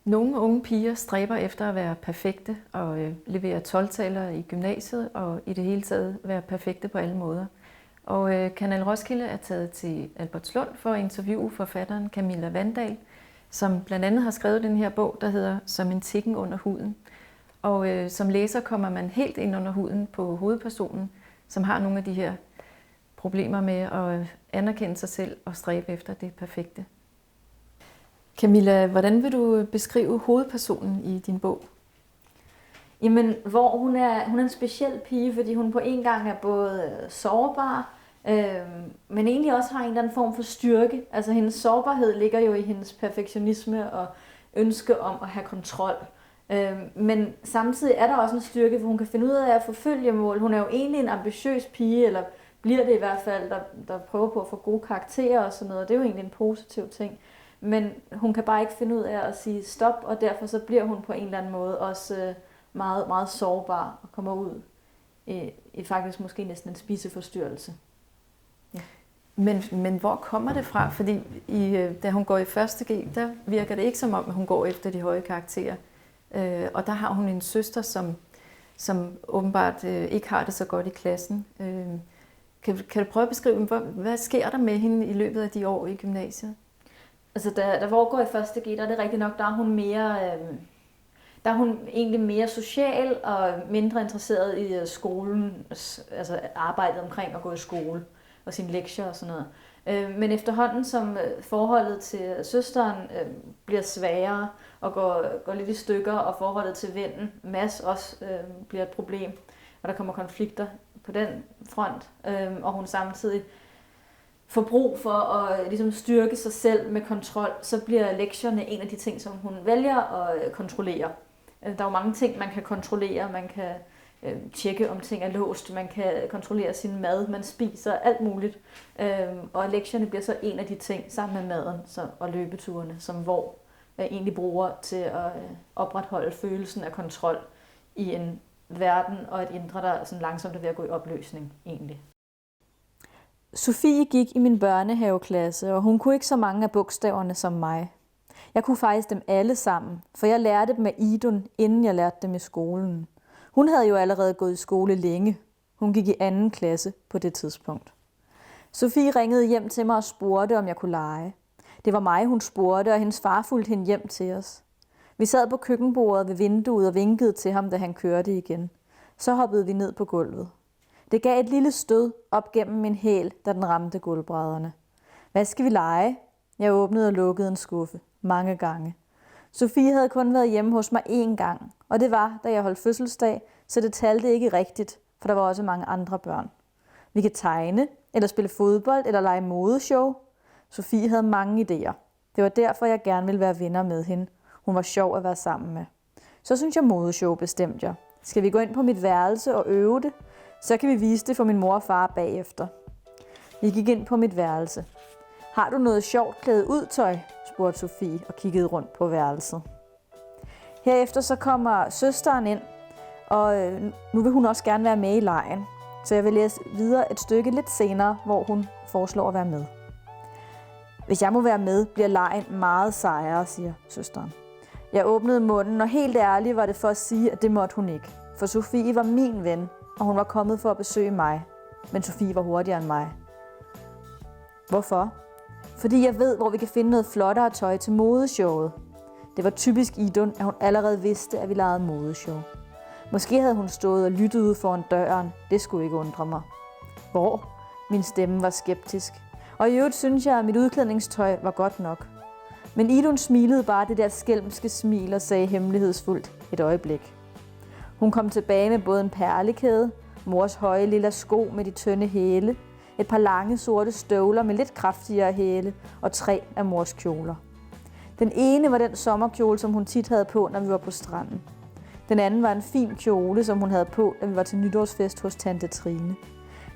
Nogle unge piger stræber efter at være perfekte og levere 12-taller i gymnasiet og i det hele taget være perfekte på alle måder. Og Kanal Roskilde er taget til Albertslund for at interviewe forfatteren Camilla Wandahl, som blandt andet har skrevet den her bog, der hedder Som en tikken under huden. Og som læser kommer man helt ind under huden på hovedpersonen, som har nogle af de her problemer med at anerkende sig selv og stræbe efter det perfekte. Camilla, hvordan vil du beskrive hovedpersonen i din bog? Jamen, hvor hun er en speciel pige, fordi hun på en gang er både sårbar, men egentlig også har en eller anden form for styrke. Altså hendes sårbarhed ligger jo i hendes perfektionisme og ønske om at have kontrol. Men samtidig er der også en styrke, hvor hun kan finde ud af at forfølge mål. Hun er jo egentlig en ambitiøs pige, eller bliver det i hvert fald, der prøver på at få gode karakterer og sådan noget. Det er jo egentlig en positiv ting. Men hun kan bare ikke finde ud af at sige stop, og derfor så bliver hun på en eller anden måde også meget, meget sårbar og kommer ud i faktisk måske næsten en spiseforstyrrelse. Ja. Men hvor kommer det fra? Fordi da hun går i 1. G, der virker det ikke som om, at hun går efter de høje karakterer. Og der har hun en søster, som åbenbart ikke har det så godt i klassen. Kan du prøve at beskrive, hvad sker der med hende i løbet af de år i gymnasiet? Altså da Vår går i 1. G, der er det rigtigt nok, der er hun egentlig mere social og mindre interesseret i skolen, altså arbejdet omkring at gå i skole og sine lektier og sådan noget. Men efterhånden som forholdet til søsteren bliver sværere og går lidt i stykker, og forholdet til vennen Mads også bliver et problem, og der kommer konflikter på den front, og hun samtidig får brug for at ligesom styrke sig selv med kontrol, så bliver lektierne en af de ting, som hun vælger at kontrollere. Der er jo mange ting, man kan kontrollere. Man kan tjekke, om ting er låst. Man kan kontrollere sin mad. Man spiser alt muligt. Og lektierne bliver så en af de ting, sammen med maden og løbeturene, som hvor egentlig bruger til at opretholde følelsen af kontrol i en verden og et indre, der sådan langsomt er ved at gå i opløsning egentlig. Sofie gik i min børnehaveklasse, og hun kunne ikke så mange af bogstaverne som mig. Jeg kunne faktisk dem alle sammen, for jeg lærte dem af Idun, inden jeg lærte dem i skolen. Hun havde jo allerede gået i skole længe. Hun gik i 2. klasse på det tidspunkt. Sofie ringede hjem til mig og spurgte, om jeg kunne lege. Det var mig, hun spurgte, og hendes far fulgte hende hjem til os. Vi sad på køkkenbordet ved vinduet og vinkede til ham, da han kørte igen. Så hoppede vi ned på gulvet. Det gav et lille stød op gennem min hæl, da den ramte gulvbrædderne. Hvad skal vi lege? Jeg åbnede og lukkede en skuffe mange gange. Sofie havde kun været hjemme hos mig 1 gang, og det var, da jeg holdt fødselsdag, så det talte ikke rigtigt, for der var også mange andre børn. Vi kan tegne, eller spille fodbold, eller lege modeshow. Sofie havde mange idéer. Det var derfor, jeg gerne ville være venner med hende. Hun var sjov at være sammen med. Så synes jeg modeshow, bestemte jeg. Skal vi gå ind på mit værelse og øve det? Så kan vi vise det for min mor og far bagefter. Vi gik ind på mit værelse. Har du noget sjovt klædet ud tøj? Spurgte Sofie og kiggede rundt på værelset. Herefter så kommer søsteren ind, og nu vil hun også gerne være med i legen. Så jeg vil læse videre et stykke lidt senere, hvor hun foreslår at være med. Hvis jeg må være med, bliver legen meget sejere, siger søsteren. Jeg åbnede munden, og helt ærligt var det for at sige, at det måtte hun ikke. For Sofie var min ven, og hun var kommet for at besøge mig. Men Sofie var hurtigere end mig. Hvorfor? Fordi jeg ved, hvor vi kan finde noget flottere tøj til modeshowet. Det var typisk Idun, at hun allerede vidste, at vi legede modeshow. Måske havde hun stået og lyttet ude foran døren. Det skulle ikke undre mig. Hvor? Min stemme var skeptisk. Og i øvrigt synes jeg, at mit udklædningstøj var godt nok. Men Idun smilede bare det der skælmske smil og sagde hemmelighedsfuldt et øjeblik. Hun kom tilbage med både en perlekæde, mors høje lilla sko med de tynde hæle, et par lange sorte støvler med lidt kraftigere hæle og 3 af mors kjoler. Den ene var den sommerkjole, som hun tit havde på, når vi var på stranden. Den anden var en fin kjole, som hun havde på, da vi var til nytårsfest hos tante Trine.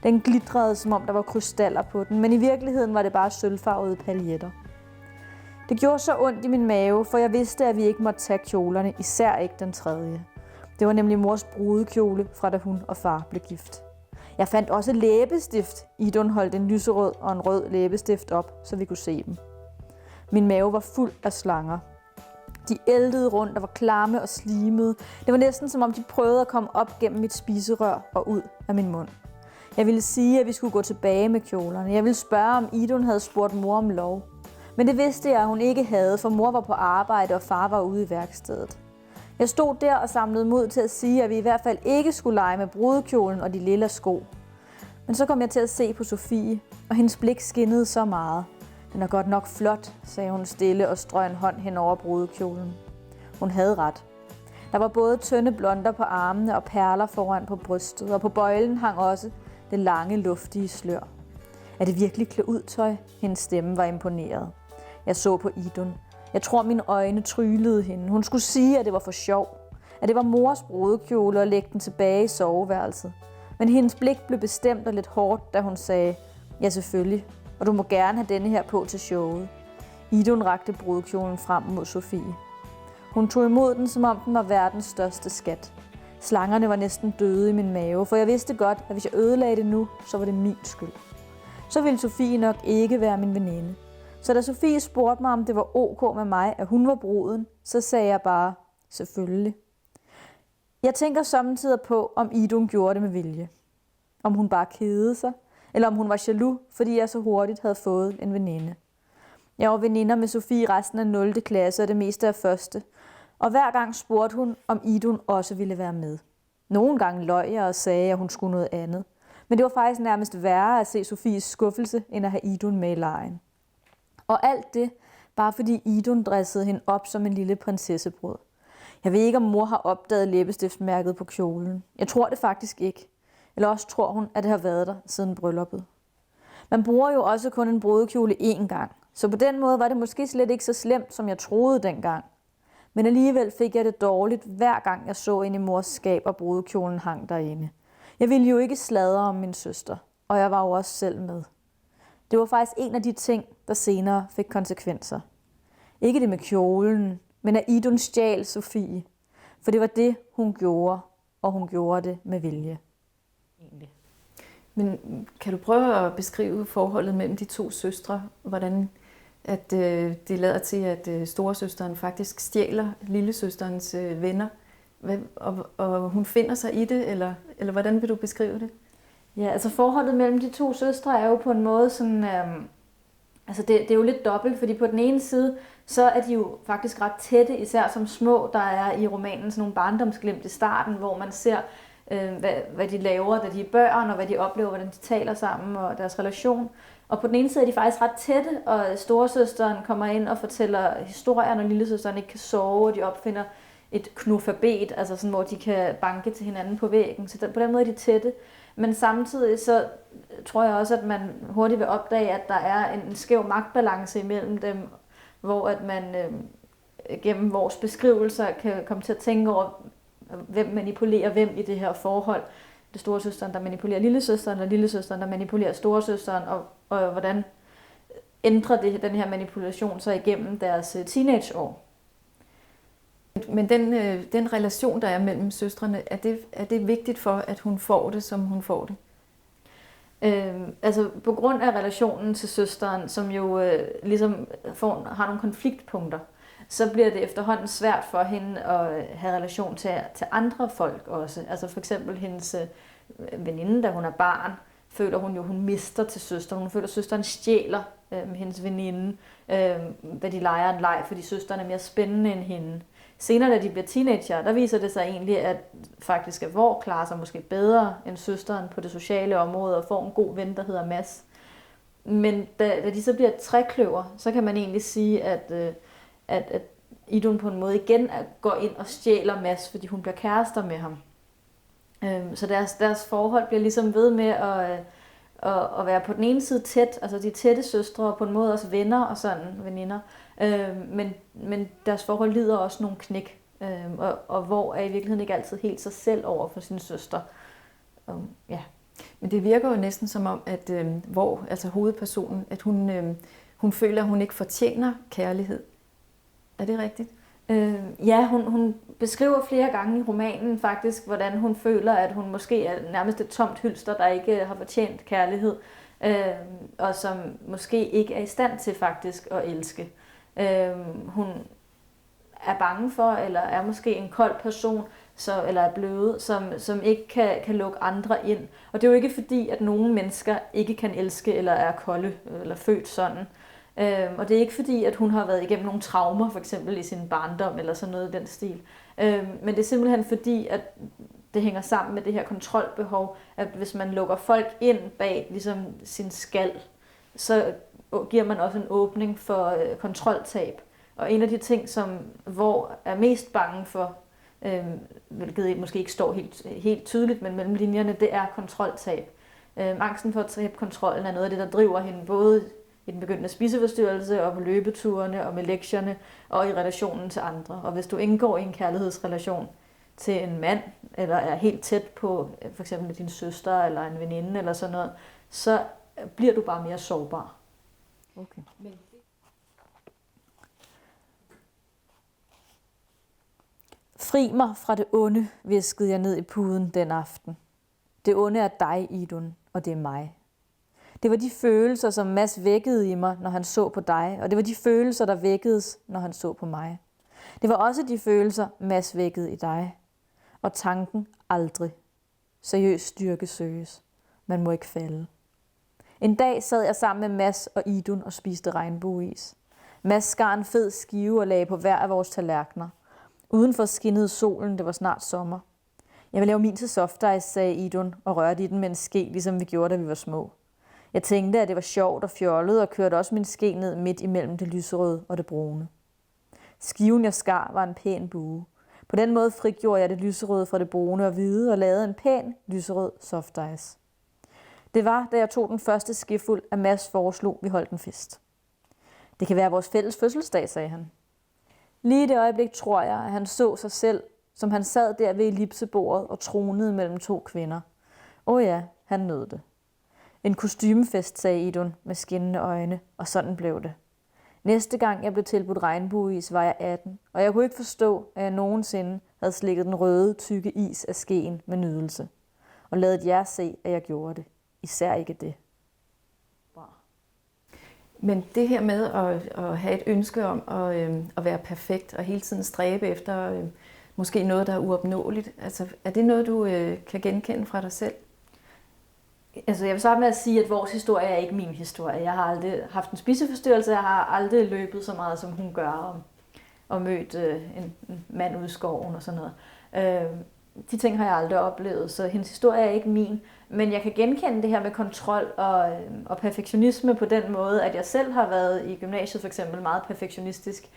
Den glitrede, som om der var krystaller på den, men i virkeligheden var det bare sølvfarvede paljetter. Det gjorde så ondt i min mave, for jeg vidste, at vi ikke måtte tage kjolerne, især ikke den 3. Det var nemlig mors brudekjole, fra da hun og far blev gift. Jeg fandt også læbestift. Idun holdt en lyserød og en rød læbestift op, så vi kunne se dem. Min mave var fuld af slanger. De æltede rundt og var klamme og slimede. Det var næsten som om de prøvede at komme op gennem mit spiserør og ud af min mund. Jeg ville sige, at vi skulle gå tilbage med kjolerne. Jeg ville spørge, om Idun havde spurgt mor om lov. Men det vidste jeg, at hun ikke havde, for mor var på arbejde, og far var ude i værkstedet. Jeg stod der og samlede mod til at sige, at vi i hvert fald ikke skulle lege med brudekjolen og de lilla sko. Men så kom jeg til at se på Sofie, og hendes blik skinnede så meget. Den er godt nok flot, sagde hun stille og strøg en hånd hen over brudekjolen. Hun havde ret. Der var både tynde blonder på armene og perler foran på brystet, og på bøjlen hang også det lange, luftige slør. Er det virkelig klædt ud tøj? Hendes stemme var imponeret. Jeg så på Idun. Jeg tror, mine øjne trylede hende. Hun skulle sige, at det var for sjov. At det var mors brudekjole og lægge den tilbage i soveværelset. Men hendes blik blev bestemt og lidt hårdt, da hun sagde, ja selvfølgelig, og du må gerne have denne her på til showet. Idun rakte brudekjolen frem mod Sofie. Hun tog imod den, som om den var verdens største skat. Slangerne var næsten døde i min mave, for jeg vidste godt, at hvis jeg ødelagde det nu, så var det min skyld. Så ville Sofie nok ikke være min veninde. Så da Sofie spurgte mig, om det var ok med mig, at hun var bruden, så sagde jeg bare, selvfølgelig. Jeg tænker samtidig på, om Idun gjorde det med vilje. Om hun bare kedede sig, eller om hun var jaloux, fordi jeg så hurtigt havde fået en veninde. Jeg var veninder med Sofie resten af 0. klasse og det meste af 1. Og hver gang spurgte hun, om Idun også ville være med. Nogle gange løj jeg og sagde, at hun skulle noget andet. Men det var faktisk nærmest værre at se Sofies skuffelse, end at have Idun med i legen. Og alt det, bare fordi Idun dressede hende op som en lille prinsessebrud. Jeg ved ikke, om mor har opdaget læbestiftsmærket på kjolen. Jeg tror det faktisk ikke. Eller også tror hun, at det har været der siden brylluppet. Man bruger jo også kun en brudekjole én gang. Så på den måde var det måske slet ikke så slemt, som jeg troede dengang. Men alligevel fik jeg det dårligt, hver gang jeg så ind i mors skab, og brudekjolen hang derinde. Jeg ville jo ikke sladre om min søster, og jeg var jo også selv med. Det var faktisk en af de ting, der senere fik konsekvenser. Ikke det med kjolen, men at Idun stjal Sofie. For det var det, hun gjorde, og hun gjorde det med vilje. Men kan du prøve at beskrive forholdet mellem de to søstre? Hvordan at det lader til, at storesøsteren faktisk stjæler lillesøsterens venner? Og hun finder sig i det, eller hvordan vil du beskrive det? Ja, altså forholdet mellem de to søstre er jo på en måde sådan, altså det er jo lidt dobbelt, fordi på den ene side, så er de jo faktisk ret tætte, især som små. Der er i romanen sådan nogle barndomsglimt i starten, hvor man ser, hvad de laver, da de er børn, og hvad de oplever, hvordan de taler sammen, og deres relation. Og på den ene side er de faktisk ret tætte, og storesøsteren kommer ind og fortæller historier, når lillesøsteren ikke kan sove, og de opfinder et knufabet, altså sådan, hvor de kan banke til hinanden på væggen. Så på den måde er de tætte. Men samtidig så tror jeg også, at man hurtigt vil opdage, at der er en skæv magtbalance imellem dem, hvor at man gennem vores beskrivelser kan komme til at tænke over, hvem manipulerer hvem i det her forhold. Det er storesøsteren, der manipulerer lillesøsteren, og lillesøsteren, der manipulerer storesøsteren, og hvordan ændrer den her manipulation sig igennem deres teenageår. Men den relation, der er mellem søstrene, er det vigtigt for, at hun får det, som hun får det? Altså på grund af relationen til søsteren, som jo ligesom har nogle konfliktpunkter, så bliver det efterhånden svært for hende at have relation til andre folk også. Altså for eksempel hendes veninde, da hun er barn, føler hun jo, hun mister til søsteren. Hun føler, at søsteren stjæler hendes veninde, hvad de leger en leg, fordi søsteren er mere spændende end hende. Senere, da de bliver teenager, der viser det sig egentlig, at faktisk at Vår klarer sig måske bedre end søsteren på det sociale område og får en god ven, der hedder Mads. Men da de så bliver et trekløver, så kan man egentlig sige, at Idun på en måde igen går ind og stjæler Mads, fordi hun bliver kærester med ham. Så deres forhold bliver ligesom ved med at være på den ene side tæt, altså de tætte søstre, og på en måde også venner og sådan, veninder. Men deres forhold lider også nogle knæk, og Hvor er i virkeligheden ikke altid helt sig selv over for sin søster. Ja. Men det virker jo næsten som om, at Hvor, altså hovedpersonen, at hun føler, at hun ikke fortjener kærlighed. Er det rigtigt? Ja, hun beskriver flere gange i romanen faktisk, hvordan hun føler, at hun måske er nærmest et tomt hylster, der ikke har fortjent kærlighed, og som måske ikke er i stand til faktisk at elske. Hun er bange for, eller er måske en kold person, eller er bløde, som ikke kan lukke andre ind. Og det er jo ikke fordi, at nogle mennesker ikke kan elske, eller er kolde, eller født sådan. Og det er ikke fordi, at hun har været igennem nogle traumer, for eksempel i sin barndom, eller sådan noget i den stil. Men det er simpelthen fordi, at det hænger sammen med det her kontrolbehov, at hvis man lukker folk ind bag ligesom sin skal, så giver man også en åbning for kontroltab. Og en af de ting, hvor er mest bange for, hvilket måske ikke står helt tydeligt, men mellem linjerne, det er kontroltab. Angsten for at tabe kontrollen er noget af det, der driver hende både i den begyndende spiseforstyrrelse og på løbeturene og med lektierne og i relationen til andre. Og hvis du indgår i en kærlighedsrelation til en mand, eller er helt tæt på for eksempel din søster eller en veninde eller sådan noget, så bliver du bare mere sårbar. Okay. Fri mig fra det onde, viskede jeg ned i puden den aften. Det onde er dig, Idun, og det er mig. Det var de følelser, som Mads vækkede i mig, når han så på dig, og det var de følelser, der vækkedes, når han så på mig. Det var også de følelser, Mads vækkede i dig. Og tanken aldrig. Seriøs styrke søges. Man må ikke falde. En dag sad jeg sammen med Mads og Idun og spiste regnbueis. Mads skar en fed skive og lagde på hver af vores tallerkener. Udenfor skinnede solen, det var snart sommer. Jeg vil lave min til softice, sagde Idun og rørte i den med en ske, ligesom vi gjorde, da vi var små. Jeg tænkte, at det var sjovt og fjollet, og kørte også min ske ned midt imellem det lyserøde og det brune. Skiven, jeg skar, var en pæn bue. På den måde frigjorde jeg det lyserøde fra det brune og hvide og lavede en pæn lyserød softice. Det var, da jeg tog den første skefuld, at Mads foreslog, vi holdt en fest. Det kan være vores fælles fødselsdag, sagde han. Lige i det øjeblik tror jeg, at han så sig selv, som han sad der ved ellipsebordet og tronede mellem to kvinder. Ja, han nød det. En kostymefest, sagde Idun med skinnende øjne, og sådan blev det. Næste gang jeg blev tilbudt regnbueis, var jeg 18, og jeg kunne ikke forstå, at jeg nogensinde havde slikket den røde, tykke is af skeen med nydelse. Og ladet jer se, at jeg gjorde det. Især ikke det. Men det her med at have et ønske om at være perfekt og hele tiden stræbe efter måske noget, der er uopnåeligt, altså, er det noget, du kan genkende fra dig selv? Altså, jeg vil starte med at sige, at vores historie er ikke min historie. Jeg har aldrig haft en spiseforstyrrelse, jeg har aldrig løbet så meget, som hun gør, og mødt en mand ude i skoven og sådan noget. De ting har jeg aldrig oplevet, så hendes historie er ikke min. Men jeg kan genkende det her med kontrol og perfektionisme på den måde, at jeg selv har været i gymnasiet for eksempel meget perfektionistisk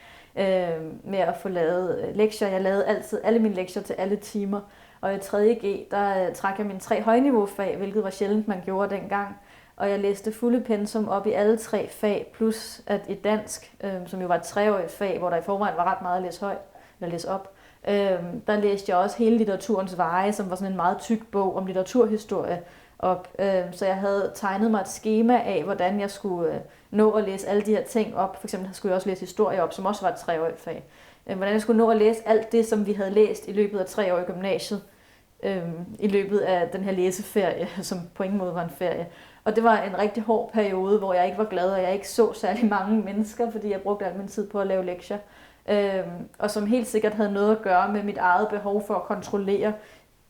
med at få lavet lektier. Jeg lavede altid alle mine lektier til alle timer. Og i 3.G, der trak jeg mine 3 højniveaufag, hvilket var sjældent, man gjorde dengang. Og jeg læste fulde pensum op i alle 3 fag, plus at i dansk, som jo var et 3-årigt fag, hvor der i forvejen var ret meget at læse højt, eller læse op, der læste jeg også hele Litteraturens Veje, som var sådan en meget tyk bog om litteraturhistorie op. Så jeg havde tegnet mig et skema af, hvordan jeg skulle nå at læse alle de her ting op. For eksempel skulle jeg også læse historie op, som også var et 3-årigt fag. Hvordan jeg skulle nå at læse alt det, som vi havde læst i løbet af 3 år i gymnasiet, i løbet af den her læseferie, som på ingen måde var en ferie. Og det var en rigtig hård periode, hvor jeg ikke var glad, og jeg ikke så særlig mange mennesker, fordi jeg brugte al min tid på at lave lektier. Og som helt sikkert havde noget at gøre med mit eget behov for at kontrollere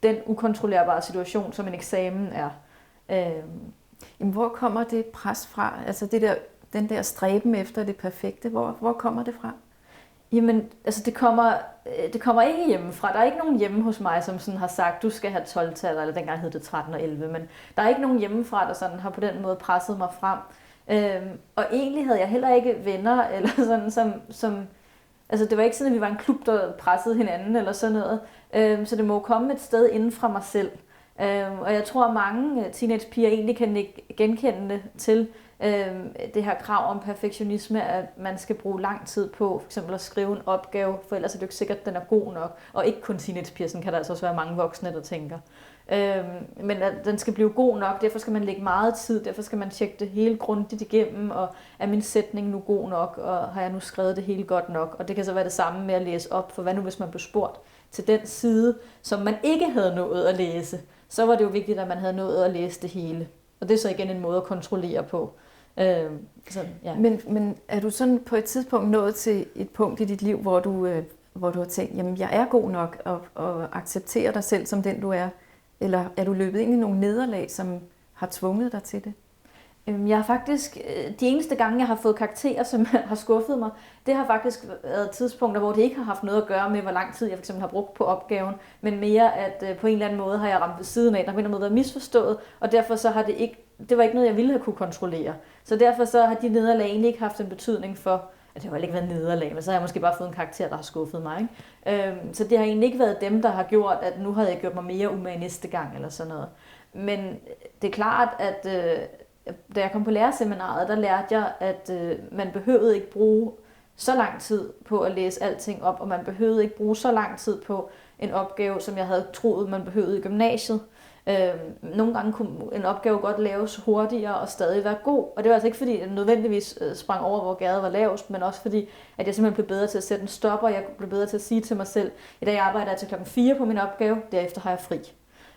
den ukontrollerbare situation, som en eksamen er. Hvor kommer det pres fra? Altså den der stræben efter det perfekte, hvor kommer det fra? Jamen, altså det kommer ikke hjemmefra. Der er ikke nogen hjemme hos mig, som sådan har sagt, du skal have 12-tal, eller dengang hed det 13 og 11, men der er ikke nogen hjemmefra, der sådan har på den måde presset mig frem. Og egentlig havde jeg heller ikke venner, eller sådan som altså det var ikke sådan, at vi var en klub, der pressede hinanden, eller sådan noget. Så det må komme et sted inden fra mig selv. Og jeg tror, at mange teenagepiger egentlig kan genkende det til det her krav om perfektionisme, at man skal bruge lang tid på for eksempel at skrive en opgave, for ellers er det jo ikke sikkert, at den er god nok. Og ikke kun teenagepiger, sådan kan der altså også være mange voksne, der tænker. Men at den skal blive god nok, derfor skal man lægge meget tid, derfor skal man tjekke det hele grundigt igennem, og er min sætning nu god nok, og har jeg nu skrevet det hele godt nok? Og det kan så være det samme med at læse op, for hvad nu hvis man blev spurgt til den side, som man ikke havde nået at læse, så var det jo vigtigt, at man havde nået at læse det hele. Og det er så igen en måde at kontrollere på. Ja. Men er du sådan på et tidspunkt nået til et punkt i dit liv, hvor du hvor du har tænkt, jamen jeg er god nok, og accepterer dig selv som den du er? Eller er du løbet ind i nogle nederlag, som har tvunget dig til det? Jeg har faktisk, de eneste gange, jeg har fået karakterer, som har skuffet mig, det har faktisk været tidspunkter, hvor det ikke har haft noget at gøre med, hvor lang tid jeg fx har brugt på opgaven, men mere, at på en eller anden måde har jeg ramt ved siden af, der har på en eller anden måde været misforstået, og derfor så har det var ikke noget, jeg ville have kunne kontrollere. Så derfor så har de nederlag egentlig ikke haft en betydning for, at det har ikke været nederlag, men så har jeg måske bare fået en karakter, der har skuffet mig. Ikke? Så det har egentlig ikke været dem, der har gjort, at nu havde jeg gjort mig mere umage næste gang, eller sådan noget. Men det er klart, at da jeg kom på lærerseminaret, der lærte jeg, at man behøvede ikke bruge så lang tid på at læse alting op, og man behøvede ikke bruge så lang tid på en opgave, som jeg havde troet, man behøvede i gymnasiet. Nogle gange kunne en opgave godt laves hurtigere og stadig være god, og det var altså ikke fordi, jeg nødvendigvis sprang over, hvor gærdet var lavest, men også fordi, at jeg simpelthen blev bedre til at sætte en stopper, og jeg blev bedre til at sige til mig selv, i dag arbejder jeg til 4:00 på min opgave, derefter har jeg fri.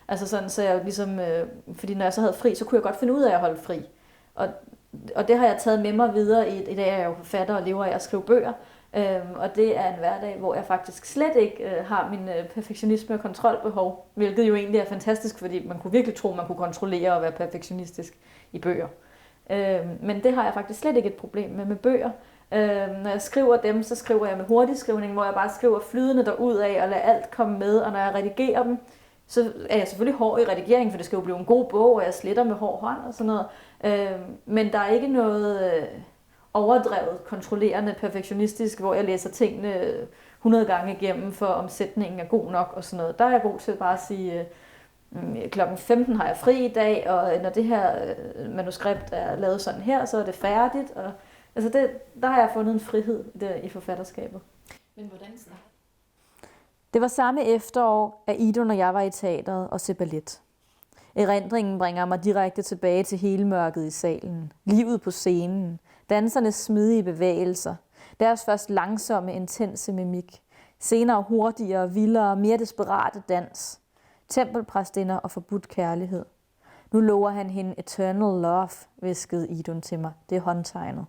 Altså sådan, så jeg ligesom, fordi når jeg så havde fri, så kunne jeg godt finde ud af at holde fri. Og det har jeg taget med mig videre i dag, er jeg jo forfatter og lever af at skrive bøger. Og det er en hverdag, hvor jeg faktisk slet ikke har min perfektionisme og kontrolbehov, hvilket jo egentlig er fantastisk, fordi man kunne virkelig tro, man kunne kontrollere og være perfektionistisk i bøger. Men det har jeg faktisk slet ikke et problem med bøger. Når jeg skriver dem, så skriver jeg med hurtigskrivning, hvor jeg bare skriver flydende derudad og lader alt komme med, og når jeg redigerer dem, så er jeg selvfølgelig hård i redigeringen, for det skal jo blive en god bog, og jeg sletter med hård hånd og sådan noget. Men der er ikke noget overdrevet, kontrollerende, perfektionistisk, hvor jeg læser tingene 100 gange igennem, for om sætningen er god nok og sådan noget. Der er jeg god til bare at sige, 15:00 har jeg fri i dag, og når det her manuskript er lavet sådan her, så er det færdigt. Og, altså der har jeg fundet en frihed i forfatterskabet. Men hvordan starter? Det var samme efterår, at Idun og jeg var i teatret og se ballet. Erindringen bringer mig direkte tilbage til helmørket i salen, livet på scenen, dansernes smidige bevægelser, deres først langsomme, intense mimik, senere hurtigere, vildere, mere desperate dans, tempelpræstinder og forbudt kærlighed. Nu lover han hende eternal love, hviskede Idun til mig. Det er håndtegnet.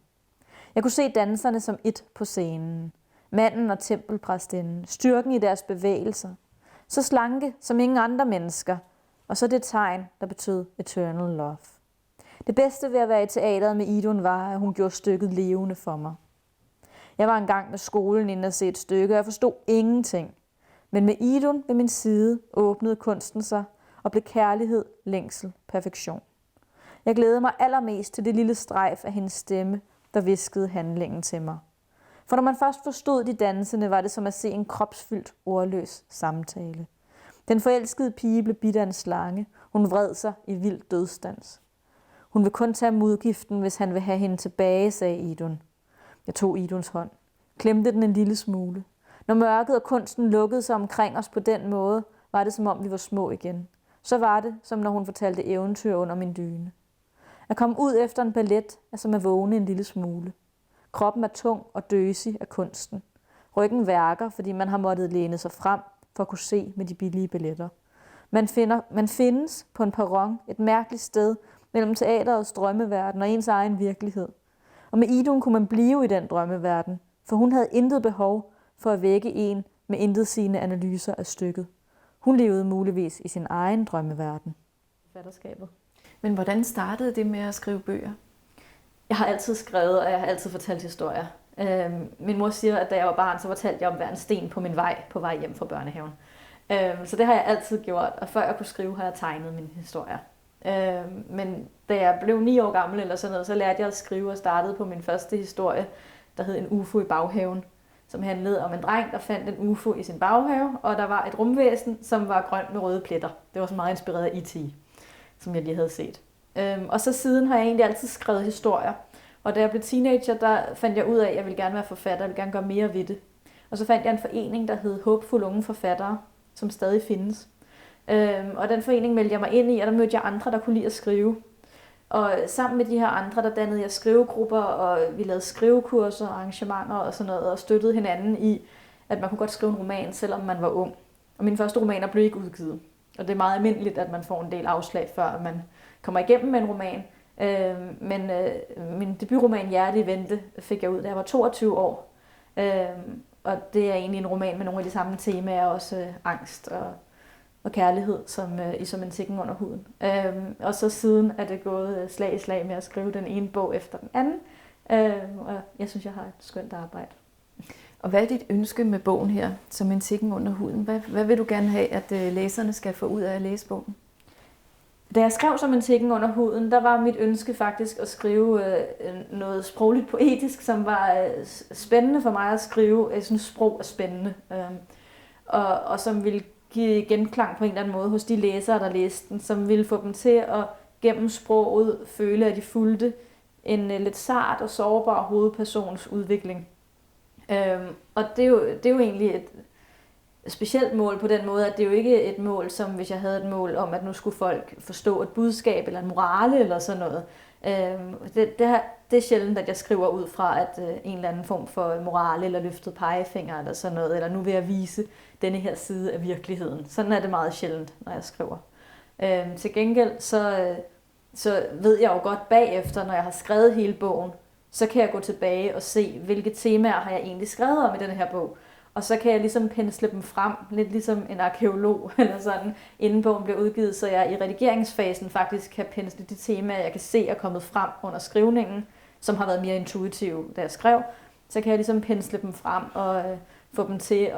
Jeg kunne se danserne som et på scenen. Manden og tempelpræstinden, styrken i deres bevægelser. Så slanke som ingen andre mennesker. Og så det tegn, der betød eternal love. Det bedste ved at være i teateret med Idun var, at hun gjorde stykket levende for mig. Jeg var engang med skolen inde og se et stykke, og jeg forstod ingenting. Men med Idun ved min side åbnede kunsten sig og blev kærlighed, længsel, perfektion. Jeg glædede mig allermest til det lille strejf af hendes stemme, der viskede handlingen til mig. For når man først forstod de dansende, var det som at se en kropsfyldt, ordløs samtale. Den forelskede pige blev bidt af en slange. Hun vred sig i vild dødsdans. Hun vil kun tage modgiften, hvis han vil have hende tilbage, sagde Idun. Jeg tog Iduns hånd, klemte den en lille smule. Når mørket og kunsten lukkede sig omkring os på den måde, var det som om vi var små igen. Så var det, som når hun fortalte eventyr under min dyne. At komme ud efter en ballet er som at vågne en lille smule. Kroppen er tung og døsig af kunsten. Ryggen værker, fordi man har måttet læne sig frem for at kunne se med de billige billetter. Man findes på en perron et mærkeligt sted mellem teaterets drømmeverden og ens egen virkelighed. Og med Idun kunne man blive i den drømmeverden, for hun havde intet behov for at vække en med intetsigende analyser af stykket. Hun levede muligvis i sin egen drømmeverden. Forfatterskabet. Men hvordan startede det med at skrive bøger? Jeg har altid skrevet, og jeg har altid fortalt historier. Min mor siger, at da jeg var barn, så fortalte jeg om hver en sten på min vej, på vej hjem fra børnehaven. Så det har jeg altid gjort, og før jeg kunne skrive, har jeg tegnet mine historier. Men da jeg blev 9 år gammel eller sådan noget, så lærte jeg at skrive og startede på min første historie, der hed En UFO i baghaven, som handlede om en dreng, der fandt en UFO i sin baghave, og der var et rumvæsen, som var grønt med røde pletter. Det var så meget inspireret af E.T., som jeg lige havde set. Og så siden har jeg egentlig altid skrevet historier. Og da jeg blev teenager, der fandt jeg ud af, at jeg ville gerne være forfatter, jeg ville gerne gøre mere ved det. Og så fandt jeg en forening, der hed Håbfulde Unge Forfattere, som stadig findes. Og den forening meldte jeg mig ind i, og der mødte jeg andre, der kunne lide at skrive. Og sammen med de her andre, der dannede jeg skrivegrupper, og vi lavede skrivekurser og arrangementer og sådan noget, og støttede hinanden i, at man kunne godt skrive en roman, selvom man var ung. Og mine første romaner blev ikke udgivet. Og det er meget almindeligt, at man får en del afslag, før man kommer igennem med en roman. Men min debutroman Hjerte i vente fik jeg ud, da jeg var 22 år. og det er egentlig en roman med nogle af de samme temaer, også angst og kærlighed, som en tikken under huden. Og så siden er det gået slag i slag med at skrive den ene bog efter den anden, og jeg synes, jeg har et skønt arbejde. Og hvad er dit ønske med bogen her, som en tikken under huden? Hvad vil du gerne have, at læserne skal få ud af at læse bogen? Da jeg skrev som en tikken under huden, der var mit ønske faktisk at skrive noget sprogligt poetisk, som var spændende for mig at skrive. Jeg synes, sprog er spændende, og som ville give genklang på en eller anden måde hos de læsere, der læste den, som ville få dem til at gennem sproget føle, at de fulgte en lidt sart og sårbar hovedpersons udvikling. Og det er jo egentlig et specielt mål på den måde, at det er jo ikke et mål, som hvis jeg havde et mål om, at nu skulle folk forstå et budskab eller en morale eller sådan noget. Det er sjældent, at jeg skriver ud fra, at en eller anden form for morale eller løftet pegefinger eller sådan noget, eller nu vil jeg vise denne her side af virkeligheden. Sådan er det meget sjældent, når jeg skriver. Til gengæld så ved jeg jo godt bagefter, når jeg har skrevet hele bogen, så kan jeg gå tilbage og se, hvilke temaer har jeg egentlig skrevet om i den her bog. Og så kan jeg ligesom pensle dem frem, lidt ligesom en arkæolog eller sådan, inden bogen bliver udgivet, så jeg i redigeringsfasen faktisk kan pensle de temaer, jeg kan se er kommet frem under skrivningen, som har været mere intuitive, da jeg skrev. Så kan jeg ligesom pensle dem frem og få dem til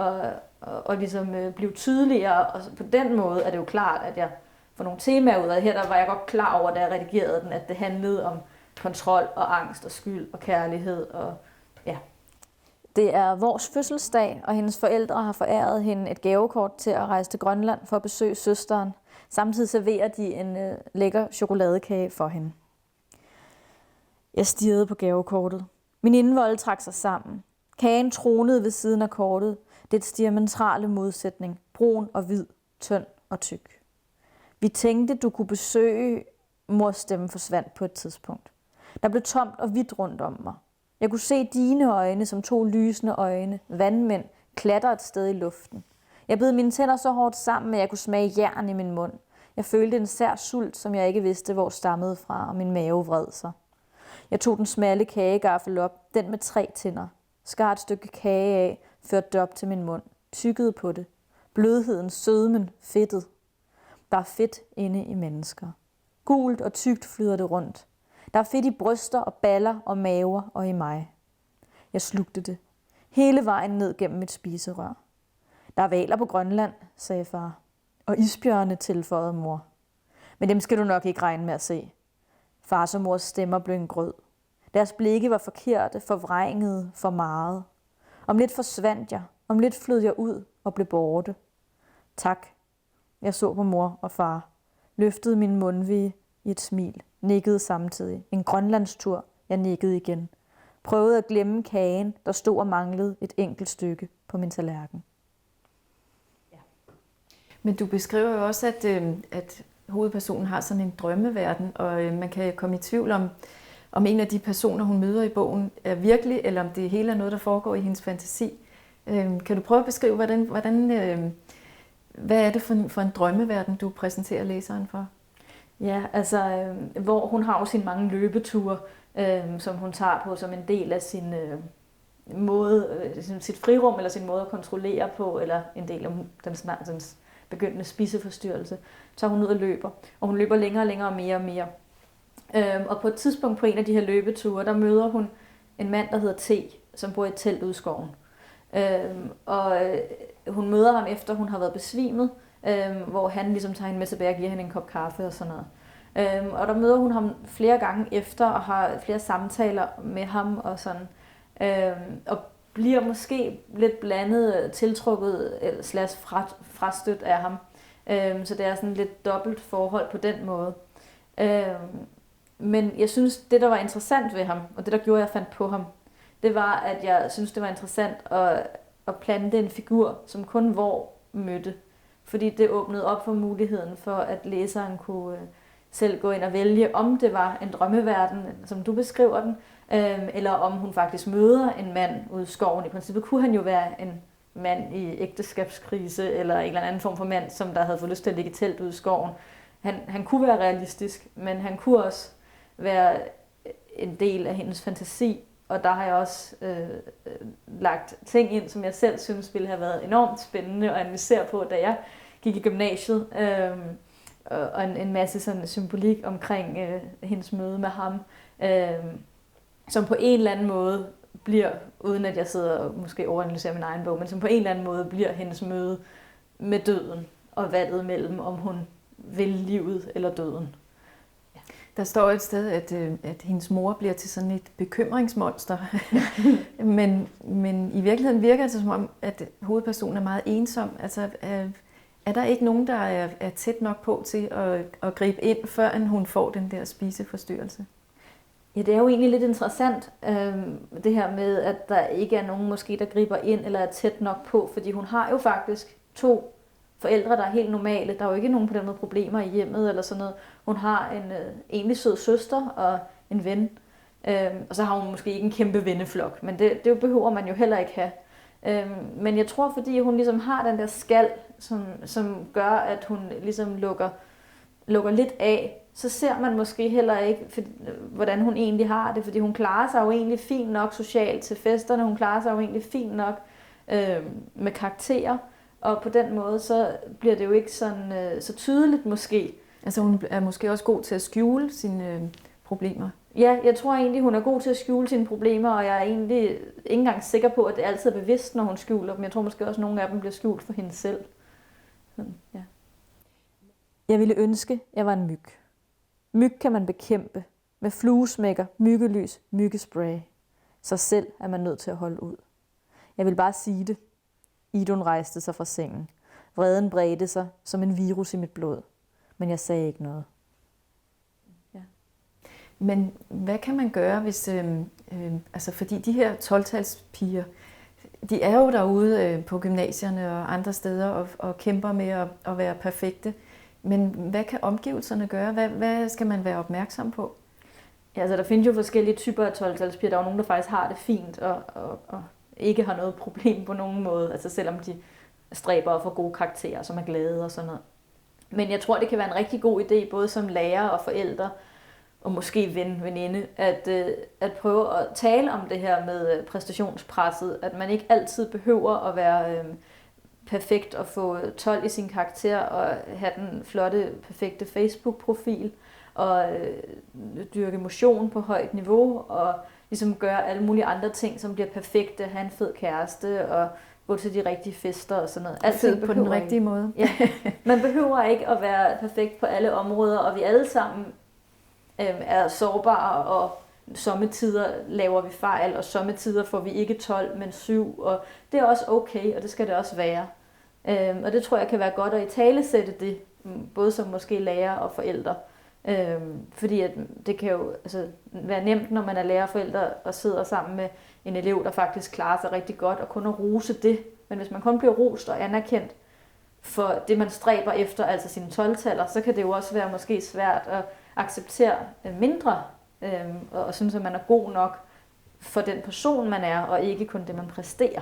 at ligesom blive tydeligere. Og på den måde er det jo klart, at jeg får nogle temaer ud af det. Her der var jeg godt klar over, da jeg redigerede den, at det handlede om kontrol og angst og skyld og kærlighed og ja. Det er vores fødselsdag, og hendes forældre har foræret hende et gavekort til at rejse til Grønland for at besøge søsteren. Samtidig serverer de en lækker chokoladekage for hende. Jeg stirrede på gavekortet. Min indvold trak sig sammen. Kagen tronede ved siden af kortet. Dets diametrale modsætning. Brun og hvid, tynd og tyk. Vi tænkte, du kunne besøge. Mors stemme forsvandt på et tidspunkt. Der blev tomt og hvidt rundt om mig. Jeg kunne se dine øjne som to lysende øjne, vandmænd, klatre et sted i luften. Jeg bed mine tænder så hårdt sammen, at jeg kunne smage jern i min mund. Jeg følte en sær sult, som jeg ikke vidste, hvor stammede fra, og min mave vred sig. Jeg tog den smalle kagegaffel op, den med 3 tænder. Skar et stykke kage af, førte det op til min mund. Tykkede på det. Blødheden, sødmen, fedtet. Der er fedt inde i mennesker. Gult og tykt flyder det rundt. Der er fedt i bryster og baller og maver og i mig. Jeg slugte det. Hele vejen ned gennem mit spiserør. Der er hvaler på Grønland, sagde far. Og isbjørne, tilføjede mor. Men dem skal du nok ikke regne med at se. Fars og mors stemmer blev en grød. Deres blikke var forkerte, forvrængede, for meget. Om lidt forsvandt jeg. Om lidt flød jeg ud og blev borte. Tak. Jeg så på mor og far. Løftede min mundvige i et smil. Nikkede samtidig. En grønlandstur. Jeg nikkede igen. Prøvede at glemme kagen, der stod og manglede et enkelt stykke på min tallerken. Ja. Men du beskriver jo også, at hovedpersonen har sådan en drømmeverden, og man kan komme i tvivl om en af de personer, hun møder i bogen, er virkelig, eller om det hele er noget, der foregår i hendes fantasi. Kan du prøve at beskrive, hvad er det for en drømmeverden, du præsenterer læseren for? Ja, altså, hvor hun har jo sine mange løbeture, som hun tager på som en del af sin måde, sit frirum, eller sin måde at kontrollere på, eller en del af dens begyndende spiseforstyrrelse. Så hun ud og løber, og hun løber længere og længere og mere og mere. Og på et tidspunkt på en af de her løbeture, der møder hun en mand, der hedder T, som bor i et telt ude i skoven. Og hun møder ham efter, hun har været besvimet, hvor han ligesom tager hende med tilbage og giver hende en kop kaffe og sådan noget. Og der møder hun ham flere gange efter og har flere samtaler med ham og sådan. Og bliver måske lidt blandet, tiltrukket eller frastødt af ham. Så det er sådan lidt dobbelt forhold på den måde. Men jeg synes, det der var interessant ved ham, og det der gjorde, at jeg fandt på ham, det var, at jeg synes, det var interessant at plante en figur, som kun Hvor mødte. Fordi det åbnede op for muligheden for, at læseren kunne selv gå ind og vælge, om det var en drømmeverden, som du beskriver den, eller om hun faktisk møder en mand ude i skoven. I princippet kunne han jo være en mand i ægteskabskrise, eller en eller anden form for mand, som der havde fået lyst til at ligge i telt ude i skoven. Han kunne være realistisk, men han kunne også være en del af hendes fantasi, og der har jeg også lagt ting ind, som jeg selv synes ville have været enormt spændende at analysere på, da jeg gik i gymnasiet. Og en masse sådan symbolik omkring hendes møde med ham, som på en eller anden måde bliver, uden at jeg sidder og måske overanalyserer min egen bog, men som på en eller anden måde bliver hendes møde med døden og valget mellem, om hun vil livet eller døden. Ja. Der står et sted, at hendes mor bliver til sådan et bekymringsmonster, men i virkeligheden virker det som om, at hovedpersonen er meget ensom. Altså, er der ikke nogen, der er tæt nok på til at gribe ind, før hun får den der spiseforstyrrelse? Ja, det er jo egentlig lidt interessant, det her med, at der ikke er nogen måske, der griber ind eller er tæt nok på, fordi hun har jo faktisk 2 forældre, der er helt normale. Der er jo ikke nogen på den måde problemer i hjemmet eller sådan noget. Hun har en egentlig sød søster og en ven, og så har hun måske ikke en kæmpe venneflok, men det behøver man jo heller ikke have. Men jeg tror, fordi hun ligesom har den der skal, som gør, at hun ligesom lukker lidt af, så ser man måske heller ikke, hvordan hun egentlig har det, fordi hun klarer sig jo egentlig fint nok socialt til festerne, hun klarer sig jo egentlig fint nok med karakterer, og på den måde, så bliver det jo ikke sådan, så tydeligt måske. Altså hun er måske også god til at skjule sine problemer. Ja, jeg tror egentlig, hun er god til at skjule sine problemer, og jeg er egentlig ikke engang sikker på, at det altid er bevidst, når hun skjuler dem. Jeg tror måske også, at nogle af dem bliver skjult for hende selv. Sådan, ja. Jeg ville ønske, jeg var en myg. Myg kan man bekæmpe med fluesmækker, myggelys, myggespray. Så selv er man nødt til at holde ud. Jeg vil bare sige det. Idun rejste sig fra sengen. Vreden bredte sig som en virus i mit blod. Men jeg sagde ikke noget. Ja. Men hvad kan man gøre, hvis... altså fordi de her 12-talspiger, de er jo derude på gymnasierne og andre steder og kæmper med at være perfekte. Men hvad kan omgivelserne gøre? Hvad skal man være opmærksom på? Ja, altså der findes jo forskellige typer af 12-talspiger. Der er jo nogen, der faktisk har det fint og ikke har noget problem på nogen måde. Altså selvom de stræber for gode karakterer, som er glade og sådan noget. Men jeg tror, det kan være en rigtig god idé, både som lærer og forældre, og måske veninde, at prøve at tale om det her med præstationspresset. At man ikke altid behøver at være perfekt og få 12 i sin karakter og have den flotte, perfekte Facebook-profil og dyrke motion på højt niveau og ligesom gøre alle mulige andre ting, som bliver perfekte, have en fed kæreste og gå til de rigtige fester og sådan noget. Altid på den rigtige måde. Ja. Man behøver ikke at være perfekt på alle områder, og vi alle sammen er sårbare, og sommetider laver vi fejl, og sommetider får vi ikke 12, men 7, og det er også okay, og det skal det også være. Og det tror jeg kan være godt at italesætte det, både som måske lærer og forældre. Fordi at det kan jo være nemt, når man er lærer og forældre og sidder sammen med en elev, der faktisk klarer sig rigtig godt, og kun at rose det. Men hvis man kun bliver rost og anerkendt for det, man stræber efter, altså sine 12-taller, så kan det jo også være måske svært at acceptere mindre, og synes, at man er god nok for den person, man er, og ikke kun det, man præsterer.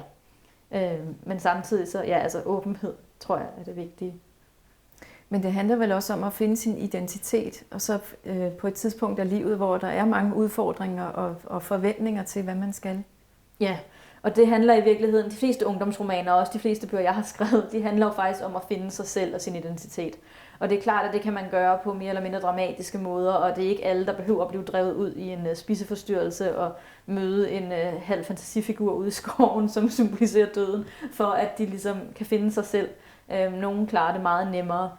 Men samtidig så, ja, altså åbenhed, tror jeg, er det vigtige. Men det handler vel også om at finde sin identitet, og så på et tidspunkt af livet, hvor der er mange udfordringer og forventninger til, hvad man skal. Ja, og det handler i virkeligheden, de fleste ungdomsromaner, og også de fleste bøger, jeg har skrevet, de handler jo faktisk om at finde sig selv og sin identitet. Og det er klart, at det kan man gøre på mere eller mindre dramatiske måder, og det er ikke alle, der behøver at blive drevet ud i en spiseforstyrrelse og møde en halv fantasifigur ude i skoven, som symboliserer døden, for at de ligesom kan finde sig selv. Nogle klarer det meget nemmere.